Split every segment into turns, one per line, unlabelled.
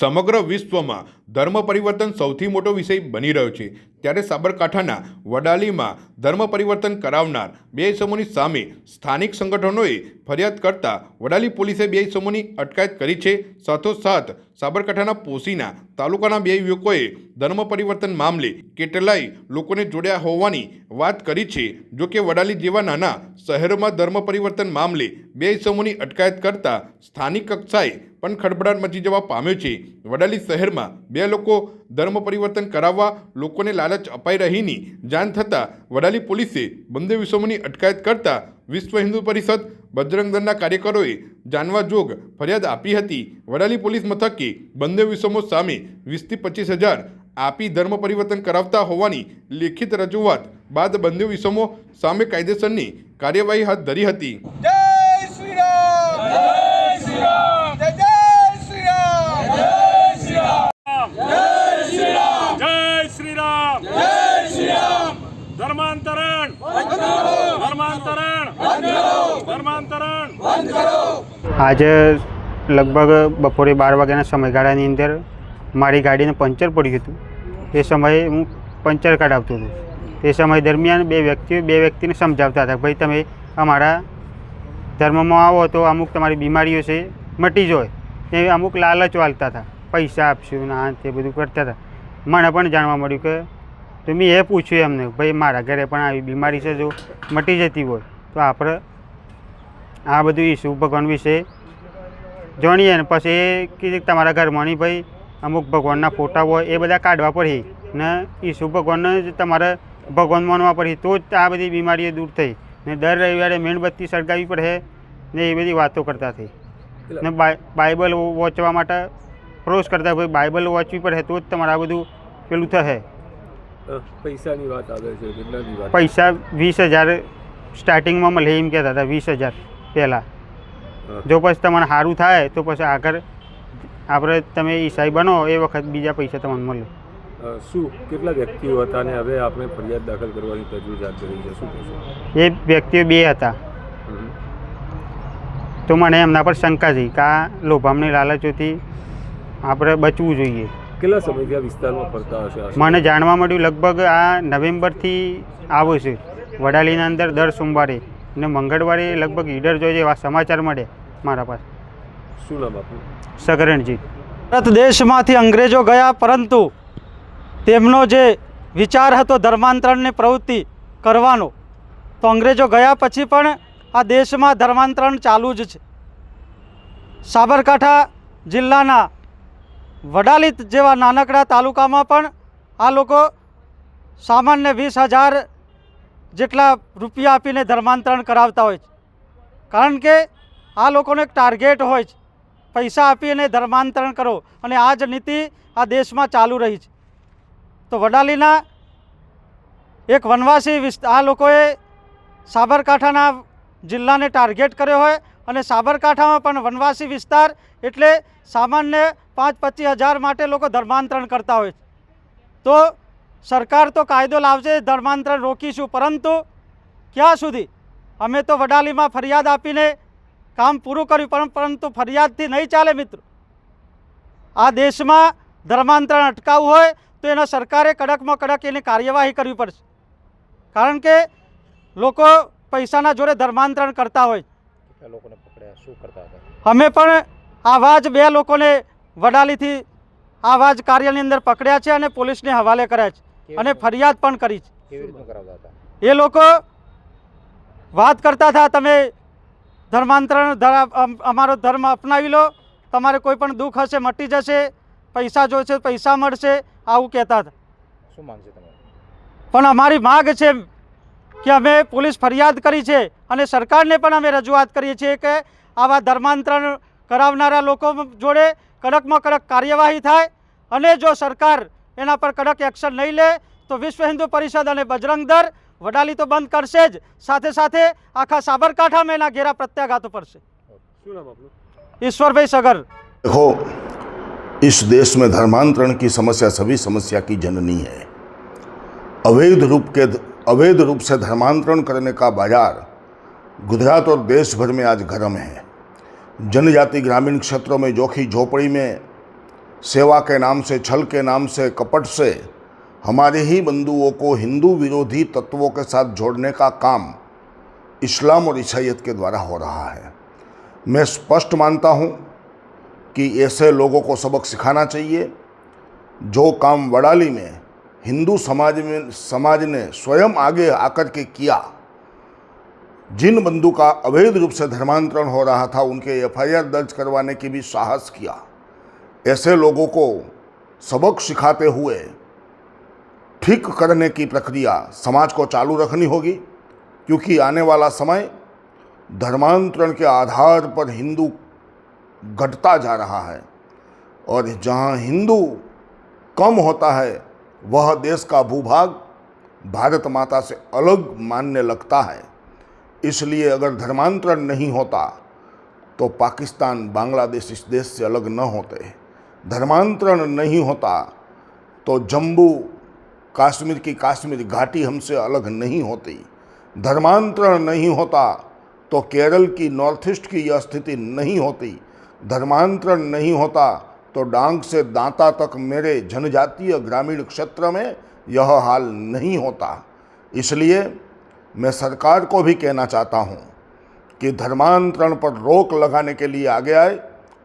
સમગ્ર વિશ્વમાં ધર્મ પરિવર્તન સૌથી મોટો વિષય બની રહ્યો છે, ત્યારે સાબરકાંઠાના વડાલીમાં ધર્મ પરિવર્તન કરાવનાર બે ઇસમોની સામે સ્થાનિક સંગઠનોએ ફરિયાદ કરતા વડાલી પોલીસે બે ઇસમોની અટકાયત કરી છે। સાથોસાથ સાબરકાંઠાના પોશીના તાલુકાના બે યુવકોએ ધર્મ પરિવર્તન મામલે કેટલાય લોકોને જોડ્યા હોવાની વાત કરી છે। જો કે વડાલી જેવા નાના શહેરોમાં ધર્મ પરિવર્તન મામલે બે ઇસમોની અટકાયત કરતા સ્થાનિક કક્ષાએ પણ ખળભળાટ મચી જવા પામ્યો છે। વડાલી શહેરમાં બે લોકો ધર્મ પરિવર્તન કરાવવા લોકોને લાલચ અપાઈ રહીની જાણ થતાં વડાલી પોલીસે બંને ઇસમોની અટકાયત કરતા વિશ્વ હિન્દુ પરિષદ બજરંગ દળના કાર્યકરોએ જાણવા જોગ ફરિયાદ આપી હતી। વડાલી પોલીસ મથકે બંને ઇસમો સામે 20 થી 25,000 આપી ધર્મ પરિવર્તન કરાવતા હોવાની લેખિત રજૂઆત બાદ બંને ઇસમો સામે કાયદેસરની કાર્યવાહી હાથ ધરી હતી।
धर्मांतरण
आज लगभग बपोरे 12 वाग्याना समयगाळानी अंदर मारी गाड़ीने पंचर पड्युं हतुं। ए समये हूँ पंचर कढावतो हतो। ते समय दरमियान बे व्यक्तिने समजावता हता, भाई तमे अमारा धर्ममां आवो तो अमुक तमारी बीमारीओ छे मटी जाय, ए अमुक लालच वालता था, पैसा आपशो ना ते बधुं करता था। मने पण जाणवा मळ्युं के तो मैं ये पूछ्યું एमने, भाई मारा घरे पण आवी बीमारी छे, जो मटी जती होय तो आपणे आ बधुं ईशु भगवान विषे जाणीए ने पछी कीधुं के तमारा घरमां भाई अमुक भगवानना फोटा होय ए बधा काढवा पड़े ने ईशु भगवानने ज तमारे भगवान मानवा पड़े तो ज आ बधी बीमारीओ दूर थई ने दर रविवारे मेणबत्ती सळगावी पड़े ने ए बधी वातो करता थई ने बाइबल वाँचवा माटे प्रोस करता, भाई बाइबल वाँचवी पड़े तो ज तमारे आ बधुं पेलुं थशे।
पैसानी बात आवे छे, કેટલાની વાત?
पैसा 20,000 स्टार्टिंग में मळे एम कहता था 20,000 पहला। जो पछी तमने सारूँ थाय तो पछी आगळ आपणे तमे ईसाई बनो ए वखत बीजा पैसा तमने मळे।
શું કેટલા વ્યક્તિઓ હતા અને હવે આપણે ફરિયાદ દાખલ કરવાની તજવીજ હાથ ધરી છે, શું કહેશો?
એ વ્યક્તિઓ બે હતા તો મને એમના પર શંકા છે કે આ લોભામણી લાલચોથી આપણે બચવું જોઈએ।
કેટલા સમયથી આ વિસ્તારમાં ફરતા હશે?
મને જાણવા મળ્યું લગભગ આ નવેમ્બરથી આવે છે વડાલીના અંદર દર સોમવારે ને મંગળવારે લગભગ ઈડર જોઈએ એવા સમાચાર મળે મારા પાસે।
શું નામ આપનું?
સગરણજી।
ભારત દેશમાંથી અંગ્રેજો ગયા, પરંતુ તેમનો જે વિચાર હતો ધર્માંતરણની પ્રવૃત્તિ કરવાનો, તો અંગ્રેજો ગયા પછી પણ આ દેશમાં ધર્માંતરણ ચાલુ જ છે। સાબરકાંઠા જિલ્લાના વડાલી જેવા નાનકડા તાલુકામાં પણ આ લોકો સામાન્ય 20,000 જેટલા રૂપિયા આપીને ધર્માંતરણ કરાવતા હોય છે, કારણ કે આ લોકોનો એક ટાર્ગેટ હોય છે, પૈસા આપીને ધર્માંતરણ કરો, અને આ જ નીતિ આ દેશમાં ચાલુ રહી છે। તો વડાલીના એક વનવાસી આ લોકોએ સાબરકાંઠાના જિલ્લાને ટાર્ગેટ કર્યો હોય, અને સાબરકાંઠામાં પણ વનવાસી વિસ્તાર એટલે સામાન્ય 5-25,000 માટે લોકો ધર્માંતરણ કરતા હોય છે। તો સરકાર તો કાયદો લાવશે, ધર્માંતરણ રોકીશું, પરંતુ ક્યાં સુધી? અમે તો વડાલીમાં ફરિયાદ આપીને કામ પૂરું કર્યું, પરંતુ ફરિયાદથી નહીં ચાલે મિત્રો। આ દેશમાં ધર્માંતરણ અટકાવવું હોય તો એના સરકારે કડકમાં કડક એની કાર્યવાહી કરવી પડશે, કારણ કે લોકો પૈસાના જોડે ધર્માંતરણ કરતા હોય।
લોકોને પકડ્યા, શું કરતા હતા?
અમે પણ આવા જ બે લોકોને વડાલીથી આવા જ કાર્યની અંદર પકડ્યા છે અને પોલીસને હવાલે કર્યા છે અને ફરિયાદ પણ કરી છે।
કેવી રીતે કરાવતા હતા?
એ લોકો વાત કરતા હતા, તમે ધર્માંતરણ અમારો ધર્મ અપનાવી લો, તમારે કોઈ પણ દુઃખ હશે મટી જશે, પૈસા જોઈશે પૈસા મળશે, આવું કહેતા હતા।
શું માંગ છે તમારી?
પણ અમારી માગ છે કે અમે પોલીસ ફરિયાદ કરી છે અને સરકારને પણ અમે રજૂઆત કરીએ છીએ કે આવા ધર્માંતરણ કરાવનારા લોકો જોડે કડકમાં કડક કાર્યવાહી થાય, અને જો સરકાર એના પર કડક એક્શન નહીં લે તો વિશ્વ હિન્દુ પરિષદ અને બજરંગ દળ વડાલી તો બંધ કરશે જ, સાથે સાથે આખા સાબરકાંઠામાં એના ઘેરા પ્રત્યાઘાતો પડશે।
શું નામ આપનું?
ईश्वरभाई सगर।
देखो, इस देश में धर्मांतरण की समस्या सभी समस्या की जननी है। अवैध रूप से धर्मांतरण करने का बाजार गुजरात और देश भर में आज गर्म है। जनजाति ग्रामीण क्षेत्रों में जोखी झोपड़ी में सेवा के नाम से, छल के नाम से, कपट से हमारे ही बंधुओं को हिंदू विरोधी तत्वों के साथ जोड़ने का काम इस्लाम और ईसाईयत के द्वारा हो रहा है। मैं स्पष्ट मानता हूँ कि ऐसे लोगों को सबक सिखाना चाहिए। जो काम वडाली में हिंदू समाज ने स्वयं आगे आकर के किया, जिन बंधु का अवैध रूप से धर्मांतरण हो रहा था उनके एफआईआर दर्ज करवाने की भी साहस किया, ऐसे लोगों को सबक सिखाते हुए ठीक करने की प्रक्रिया समाज को चालू रखनी होगी, क्योंकि आने वाला समय धर्मांतरण के आधार पर हिंदू घटता जा रहा है और जहां हिंदू कम होता है वह देश का भूभाग भारत माता से अलग मानने लगता है। इसलिए अगर धर्मांतरण नहीं होता तो पाकिस्तान, बांग्लादेश इस देश से अलग न होते। धर्मांतरण नहीं होता तो जम्मू कश्मीर की कश्मीर घाटी हमसे अलग नहीं होती। धर्मांतरण नहीं होता तो केरल की नॉर्थ ईस्ट की यह स्थिति नहीं होती। धर्मांतरण नहीं होता तो डांग से दांता तक मेरे जनजातीय ग्रामीण क्षेत्र में यह हाल नहीं होता। इसलिए मैं सरकार को भी कहना चाहता हूँ कि धर्मांतरण पर रोक लगाने के लिए आगे आए।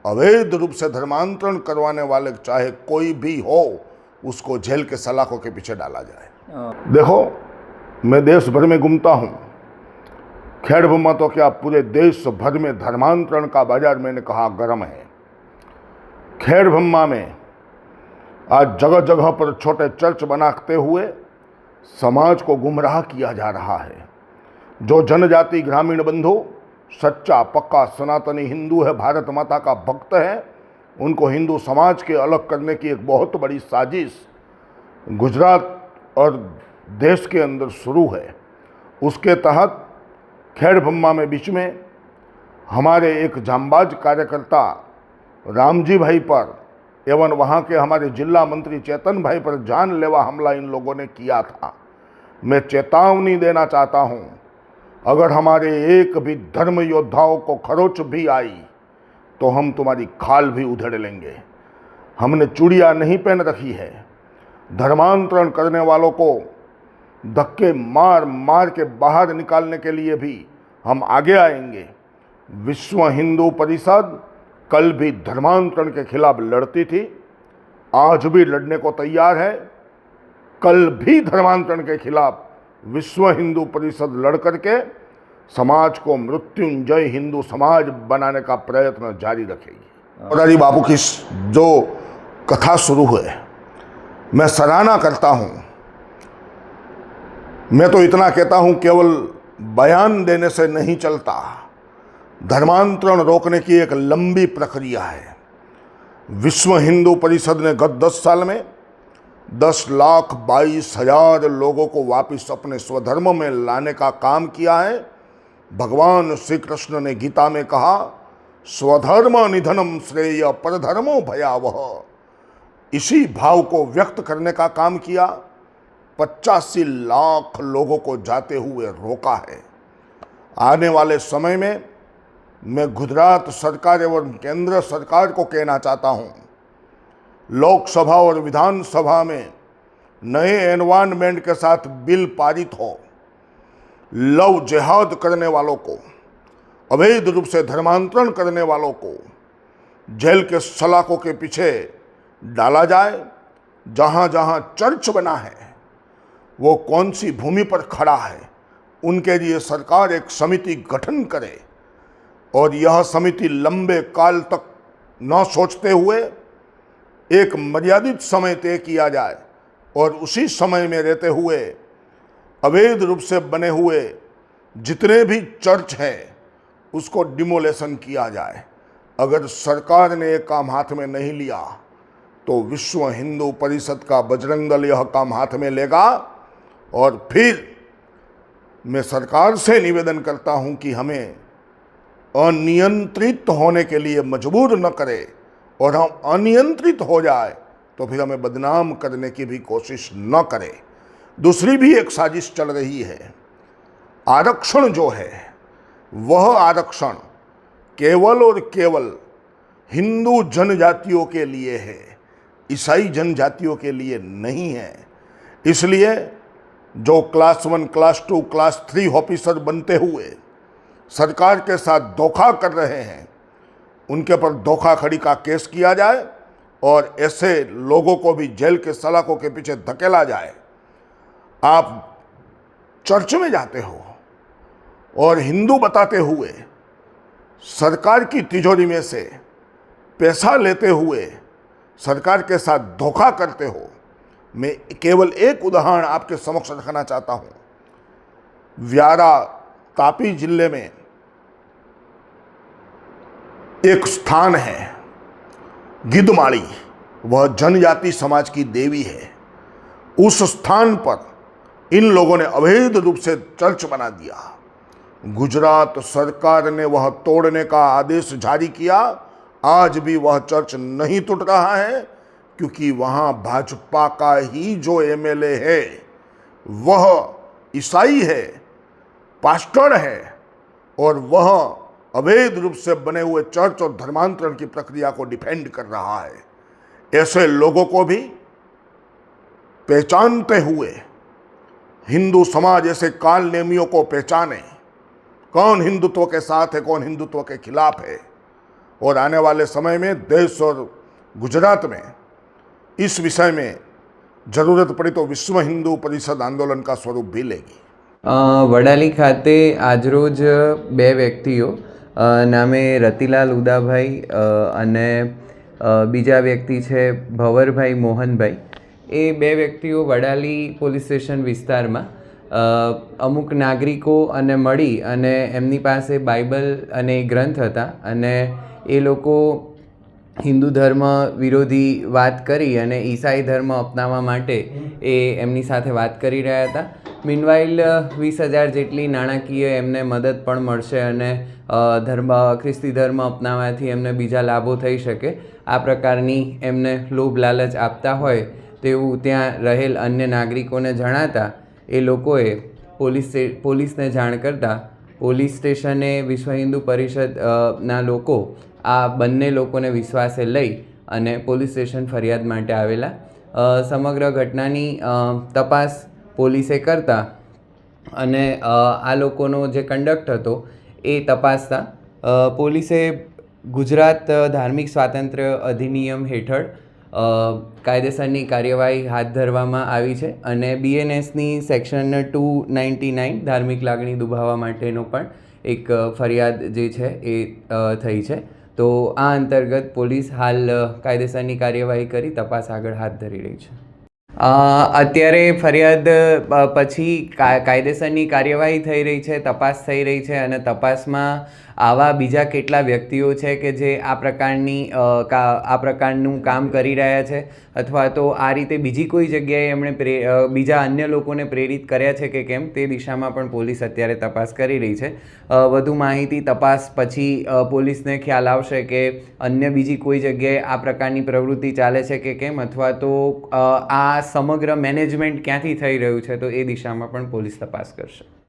अवैध रूप से धर्मांतरण करवाने वाले चाहे कोई भी हो, उसको जेल के सलाखों के पीछे डाला जाए। देखो, मैं देश भर में घूमता हूँ। खेड़भम्मा तो क्या, पूरे देश भर में धर्मांतरण का बाजार, मैंने कहा, गर्म है। खेड़भम्मा में आज जगह जगह पर छोटे चर्च बनाते हुए समाज को गुमराह किया जा रहा है। जो जनजाति ग्रामीण बंधु सच्चा पक्का सनातनी हिंदू है, भारत माता का भक्त है, उनको हिंदू समाज के अलग करने की एक बहुत बड़ी साजिश गुजरात और देश के अंदर शुरू है। उसके तहत खेड़भम्मा में बीच में हमारे एक जांबाज कार्यकर्ता रामजी भाई पर एवं वहाँ के हमारे जिला मंत्री चेतन भाई पर जानलेवा हमला इन लोगों ने किया था। मैं चेतावनी देना चाहता हूँ, अगर हमारे एक भी धर्म योद्धाओं को खरोच भी आई तो हम तुम्हारी खाल भी उधेड़ लेंगे। हमने चूड़ियाँ नहीं पहन रखी है। धर्मांतरण करने वालों को धक्के मार मार के बाहर निकालने के लिए भी हम आगे आएंगे। विश्व हिंदू परिषद कल भी धर्मांतरण के खिलाफ लड़ती थी, आज भी लड़ने को तैयार है। कल भी धर्मांतरण के खिलाफ विश्व हिंदू परिषद लड़ करके समाज को मृत्युंजय हिंदू समाज बनाने का प्रयत्न जारी रखेगी। मोरारी बापू की जो कथा शुरू है, मैं सराहना करता हूँ। मैं तो इतना कहता हूँ, केवल बयान देने से नहीं चलता। धर्मांतरण रोकने की एक लंबी प्रक्रिया है। विश्व हिंदू परिषद ने गत 10 साल में 10,22,000 लोगों को वापस अपने स्वधर्म में लाने का काम किया है। भगवान श्री कृष्ण ने गीता में कहा, स्वधर्म निधनम श्रेय परधर्मो भयावह। इसी भाव को व्यक्त करने का काम किया। 85 लाख लोगों को जाते हुए रोका है। आने वाले समय में मैं गुजरात सरकार एवं केंद्र सरकार को कहना चाहता हूं, लोकसभा और विधानसभा में नए एनवायरनमेंट के साथ बिल पारित हो। लव जिहाद करने वालों को, अवैध रूप से धर्मांतरण करने वालों को जेल के सलाखों के पीछे डाला जाए। जहां जहां चर्च बना है, वो कौन सी भूमि पर खड़ा है, उनके लिए सरकार एक समिति गठन करे और यह समिति लंबे काल तक न सोचते हुए एक मर्यादित समय तय किया जाए और उसी समय में रहते हुए अवैध रूप से बने हुए जितने भी चर्च हैं उसको डिमोलेशन किया जाए। अगर सरकार ने एक काम हाथ में नहीं लिया तो विश्व हिंदू परिषद का बजरंग दल यह काम हाथ में लेगा। और फिर मैं सरकार से निवेदन करता हूं कि हमें अनियंत्रित होने के लिए मजबूर न करे, और हम अनियंत्रित हो जाए तो फिर हमें बदनाम करने की भी कोशिश न करे। दूसरी भी एक साजिश चल रही है। आरक्षण जो है वह आरक्षण केवल और केवल हिंदू जनजातियों के लिए है। ईसाई जनजातियों के लिए नहीं है। इसलिए जो क्लास 1, क्लास 2, क्लास 3 ऑफिसर बनते हुए सरकार के साथ धोखा कर रहे हैं, उनके पर धोखाधड़ी का केस किया जाए और ऐसे लोगों को भी जेल के सलाखों के पीछे धकेला जाए। आप चर्च में जाते हो और हिंदू बताते हुए सरकार की तिजोरी में से पैसा लेते हुए सरकार के साथ धोखा करते हो। मैं केवल एक उदाहरण आपके समक्ष रखना चाहता हूँ। व्यारा तापी जिले में एक स्थान है गिद्धमाड़ी, वह जनजाति समाज की देवी है। उस स्थान पर इन लोगों ने अवैध रूप से चर्च बना दिया। गुजरात सरकार ने वह तोड़ने का आदेश जारी किया। आज भी वह चर्च नहीं टूट रहा है, क्योंकि वहाँ भाजपा का ही जो एमएलए है वह ईसाई है, पास्टर है, और वह अवैध रूप से बने हुए चर्च और धर्मांतरण की प्रक्रिया को डिफेंड कर रहा है। ऐसे लोगों को भी पहचानते हुए हिंदू समाज ऐसे काल नेमियों को पहचाने, कौन हिंदुत्व के साथ है, कौन हिंदुत्व के खिलाफ है। और आने वाले समय में देश और गुजरात में इस विषय में જરૂરત પડી તો વિશ્વ હિન્દુ પરિષદ આંદોલન કા સ્વરૂપ भी લેगी।
વડાલી ખાતે આજરોજ બે વ્યક્તિઓ નામે રતિલાલ ઉદાભાઈ અને બીજા વ્યક્તિ છે ભવરભાઈ મોહનભાઈ, એ બે વ્યક્તિઓ વડાલી પોલીસ સ્ટેશન વિસ્તારમાં અમુક નાગરિકો અને મળી અને એમની પાસે બાઇબલ અને ગ્રંથ હતા અને એ લોકો હિન્દુ ધર્મ વિરોધી વાત કરી અને ઈસાઈ ધર્મ અપનાવવા માટે એ એમની સાથે વાત કરી રહ્યા હતા। મીનવાઇલ 20,000 જેટલી નાણાકીય એમને મદદ પણ મળશે અને ખ્રિસ્તી ધર્મ અપનાવવાથી એમને બીજા લાભો થઈ શકે, આ પ્રકારની એમને લોભ લાલચ આપતા હોય તેવું ત્યાં રહેલ અન્ય નાગરિકોને જણાતા એ લોકોએ પોલીસને જાણ કરતાં પોલીસ સ્ટેશને વિશ્વ હિન્દુ પરિષદના લોકો આ બંને લોકોને વિશ્વાસે લઈ અને પોલીસ સ્ટેશન ફરિયાદ માટે આવેલા। સમગ્ર ઘટનાની તપાસ પોલીસે કરતા અને આ લોકોનો જે કંડક્ટ હતો એ તપાસતા પોલીસે ગુજરાત ધાર્મિક સ્વાતંત્ર્ય અધિનિયમ હેઠળ કાયદેસરની કાર્યવાહી હાથ ધરવામાં આવી છે અને બીએનએસની સેક્શન 299 ધાર્મિક લાગણી દુભાવવા માટેનો પણ એક ફરિયાદ જે છે એ થઈ છે। તો આ અંતર્ગત પોલીસ હાલ કાયદેસરની કાર્યવાહી કરી તપાસ આગળ હાથ ધરી રહી છે। અત્યારે ફરિયાદ પછી કાયદેસરની કાર્યવાહી થઈ રહી છે, તપાસ થઈ રહી છે અને તપાસમાં આવા બીજા કેટલા વ્યક્તિઓ છે કે જે આ પ્રકારનું કામ કરી રહ્યા છે અથવા તો આ રીતે બીજી કોઈ જગ્યાએ એમણે બીજા અન્ય લોકોને પ્રેરિત કર્યા છે કે કેમ, તે દિશામાં પણ પોલીસ અત્યારે તપાસ કરી રહી છે। વધુ માહિતી તપાસ પછી પોલીસને ખ્યાલ આવશે કે અન્ય બીજી કોઈ જગ્યાએ આ પ્રકારની પ્રવૃત્તિ ચાલે છે કે કેમ, અથવા તો આ સમગ્ર મેનેજમેન્ટ ક્યાંથી થઈ રહ્યું છે, તો એ દિશામાં પણ પોલીસ તપાસ કરશે।